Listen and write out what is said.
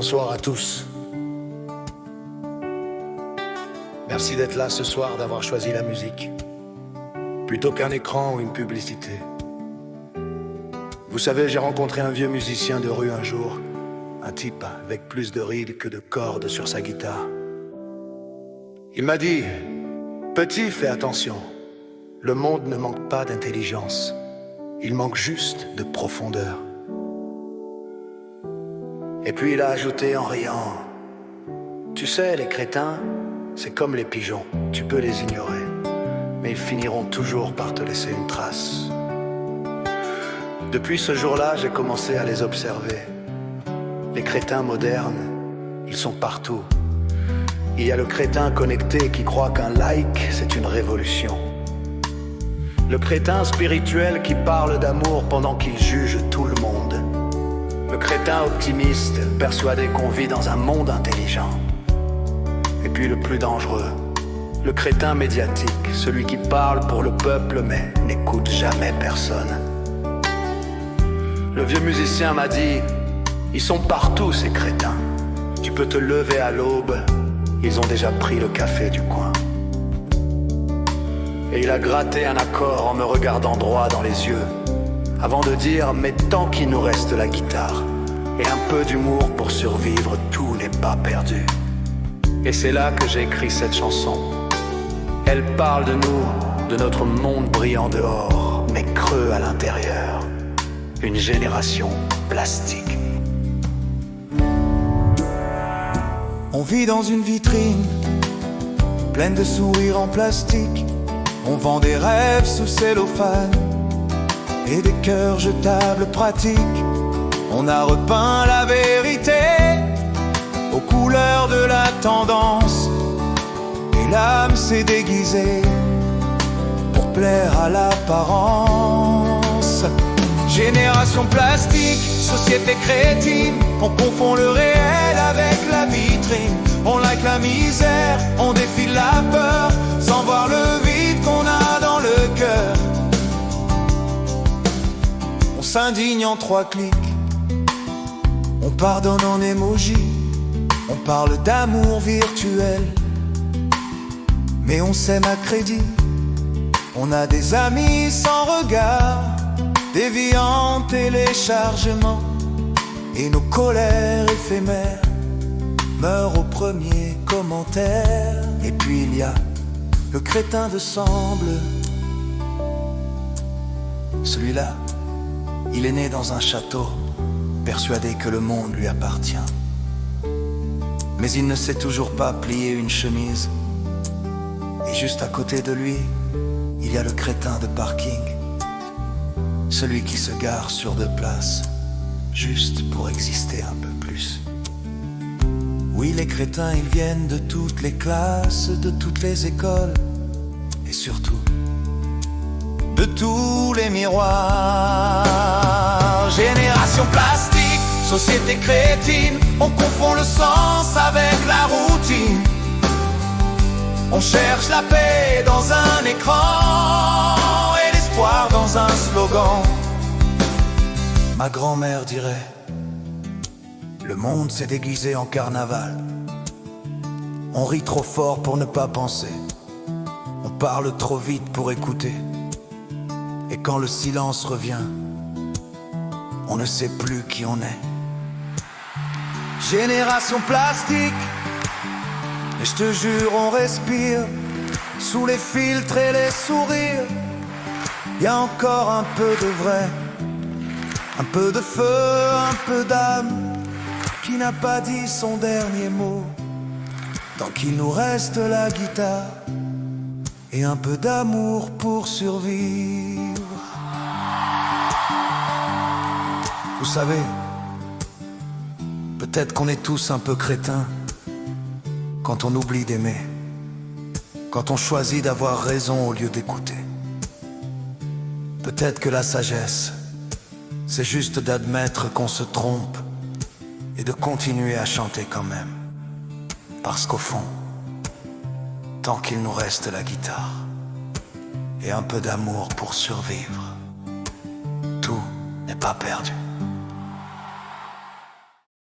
Bonsoir à tous. Merci d'être là ce soir, d'avoir choisi la musique, plutôt qu'un écran ou une publicité. Vous savez, j'ai rencontré un vieux musicien de rue un jour, un type avec plus de rides que de cordes sur sa guitare. Il m'a dit: petit, fais attention, le monde ne manque pas d'intelligence, il manque juste de profondeur. Et puis il a ajouté en riant: tu sais, les crétins, c'est comme les pigeons, tu peux les ignorer, mais ils finiront toujours par te laisser une trace. Depuis ce jour-là, j'ai commencé à les observer. Les crétins modernes, ils sont partout. Il y a le crétin connecté qui croit qu'un like, c'est une révolution. Le crétin spirituel qui parle d'amour pendant qu'il juge tout le monde. Le crétin optimiste, persuadé qu'on vit dans un monde intelligent. Et puis le plus dangereux, le crétin médiatique, celui qui parle pour le peuple mais n'écoute jamais personne. Le vieux musicien m'a dit: ils sont partout ces crétins. Tu peux te lever à l'aube, ils ont déjà pris le café du coin. Et il a gratté un accord en me regardant droit dans les yeux, avant de dire: mais tant qu'il nous reste la guitare et un peu d'humour pour survivre, tout n'est pas perdu. Et c'est là que j'ai écrit cette chanson. Elle parle de nous, de notre monde brillant dehors, mais creux à l'intérieur. Une génération plastique. On vit dans une vitrine pleine de sourires en plastique. On vend des rêves sous cellophane et des cœurs jetables pratiques. On a repeint la vérité aux couleurs de la tendance, et l'âme s'est déguisée pour plaire à l'apparence. Génération plastique, société crétine, on confond le réel avec la vitrine. On like la misère, on défile la peur, sans voir le vide qu'on a dans le cœur. On s'indigne en 3 clics, on pardonne en émoji. On parle d'amour virtuel, mais on s'aime à crédit. On a des amis sans regard, des vies en téléchargement, et nos colères éphémères meurent au premier commentaire. Et puis il y a le crétin de Semble. Celui-là, il est né dans un château, persuadé que le monde lui appartient. Mais il ne sait toujours pas plier une chemise. Et juste à côté de lui, il y a le crétin de parking, celui qui se gare sur 2 places, juste pour exister un peu plus. Oui, les crétins, ils viennent de toutes les classes, de toutes les écoles, et surtout, de tous les miroirs. Génération plastique, société crétine, on confond le sens avec la routine. On cherche la paix dans un écran et l'espoir dans un slogan. Ma grand-mère dirait: le monde s'est déguisé en carnaval. On rit trop fort pour ne pas penser, on parle trop vite pour écouter, et quand le silence revient, on ne sait plus qui on est. Génération plastique, et je te jure on respire sous les filtres et les sourires. Y a encore un peu de vrai, un peu de feu, un peu d'âme, qui n'a pas dit son dernier mot, tant qu'il nous reste la guitare et un peu d'amour pour survivre. Vous savez, peut-être qu'on est tous un peu crétins quand on oublie d'aimer, quand on choisit d'avoir raison au lieu d'écouter. Peut-être que la sagesse, c'est juste d'admettre qu'on se trompe et de continuer à chanter quand même. Parce qu'au fond, tant qu'il nous reste la guitare et un peu d'amour pour survivre, tout n'est pas perdu.